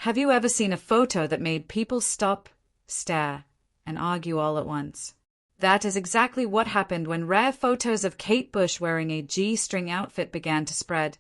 Have you ever seen a photo that made people stop, stare, and argue all at once? That is exactly what happened when rare photos of Kate Bush wearing a G-string outfit began to spread,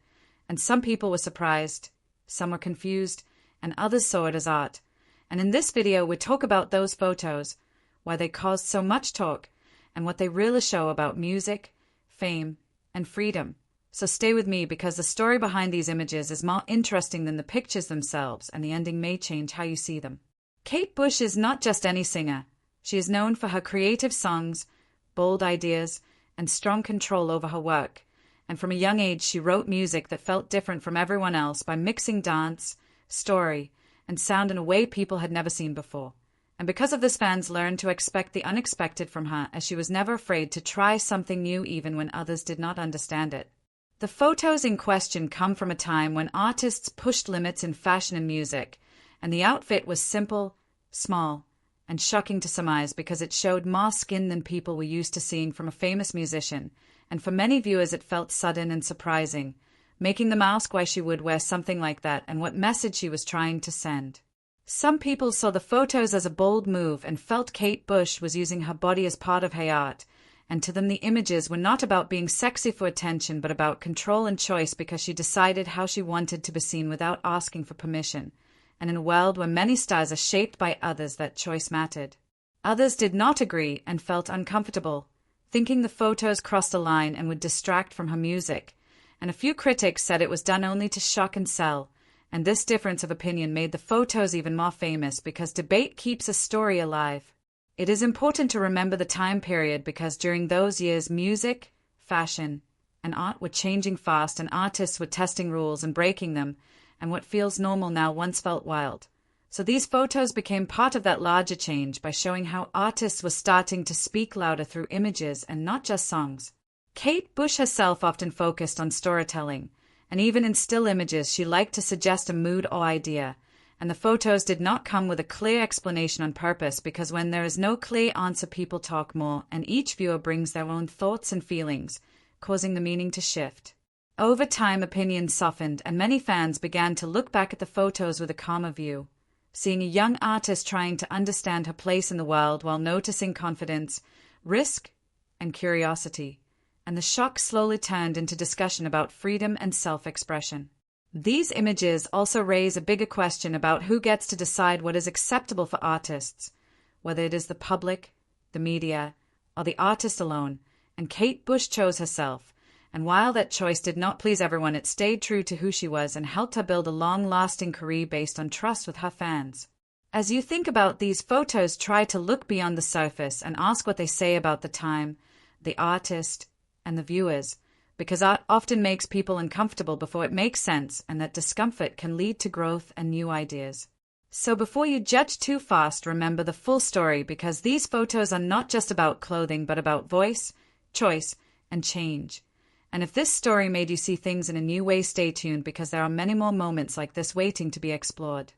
and some people were surprised, some were confused, and others saw it as art. And in this video, we talk about those photos, why they caused so much talk, and what they really show about music, fame, and freedom. So stay with me because the story behind these images is more interesting than the pictures themselves, and the ending may change how you see them. Kate Bush is not just any singer. She is known for her creative songs, bold ideas, and strong control over her work. And from a young age, she wrote music that felt different from everyone else by mixing dance, story, and sound in a way people had never seen before. And because of this, fans learned to expect the unexpected from her, as she was never afraid to try something new even when others did not understand it. The photos in question come from a time when artists pushed limits in fashion and music, and the outfit was simple, small, and shocking to some eyes because it showed more skin than people were used to seeing from a famous musician, and for many viewers it felt sudden and surprising, making them ask why she would wear something like that and what message she was trying to send. Some people saw the photos as a bold move and felt Kate Bush was using her body as part of her art, and to them the images were not about being sexy for attention but about control and choice because she decided how she wanted to be seen without asking for permission. And in a world where many stars are shaped by others, that choice mattered. Others did not agree and felt uncomfortable, thinking the photos crossed a line and would distract from her music. And a few critics said it was done only to shock and sell, and this difference of opinion made the photos even more famous because debate keeps a story alive. It is important to remember the time period because during those years music, fashion, and art were changing fast and artists were testing rules and breaking them, and what feels normal now once felt wild. So these photos became part of that larger change by showing how artists were starting to speak louder through images and not just songs. Kate Bush herself often focused on storytelling, and even in still images she liked to suggest a mood or idea, and the photos did not come with a clear explanation on purpose because when there is no clear answer people talk more and each viewer brings their own thoughts and feelings, causing the meaning to shift. Over time opinions softened and many fans began to look back at the photos with a calmer view, seeing a young artist trying to understand her place in the world while noticing confidence, risk, and curiosity. And the shock slowly turned into discussion about freedom and self-expression. These images also raise a bigger question about who gets to decide what is acceptable for artists, whether it is the public, the media, or the artist alone, and Kate Bush chose herself, and while that choice did not please everyone, it stayed true to who she was and helped her build a long-lasting career based on trust with her fans. As you think about these photos, try to look beyond the surface and ask what they say about the time, the artist, and the viewers, because art often makes people uncomfortable before it makes sense, and that discomfort can lead to growth and new ideas. So before you judge too fast, remember the full story because these photos are not just about clothing but about voice, choice, and change. And if this story made you see things in a new way, stay tuned because there are many more moments like this waiting to be explored.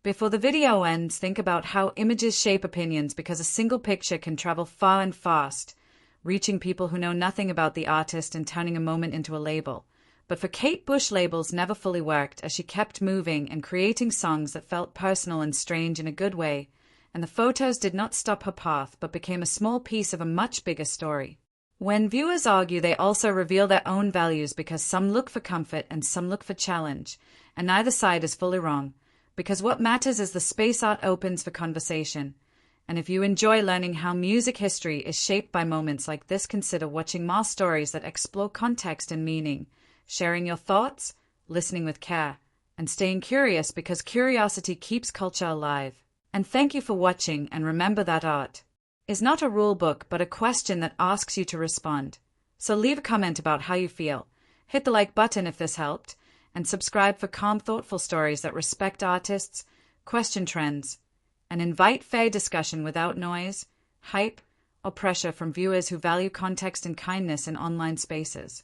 Before the video ends, think about how images shape opinions because a single picture can travel far and fast, reaching people who know nothing about the artist and turning a moment into a label. But for Kate Bush, labels never fully worked as she kept moving and creating songs that felt personal and strange in a good way, and the photos did not stop her path but became a small piece of a much bigger story. When viewers argue, they also reveal their own values because some look for comfort and some look for challenge, and neither side is fully wrong, because what matters is the space art opens for conversation. And if you enjoy learning how music history is shaped by moments like this, consider watching more stories that explore context and meaning, sharing your thoughts, listening with care, and staying curious because curiosity keeps culture alive. And thank you for watching, and remember that art is not a rule book but a question that asks you to respond. So leave a comment about how you feel, hit the like button if this helped, and subscribe for calm, thoughtful stories that respect artists, question trends, and invite fair discussion without noise, hype, or pressure from viewers who value context and kindness in online spaces.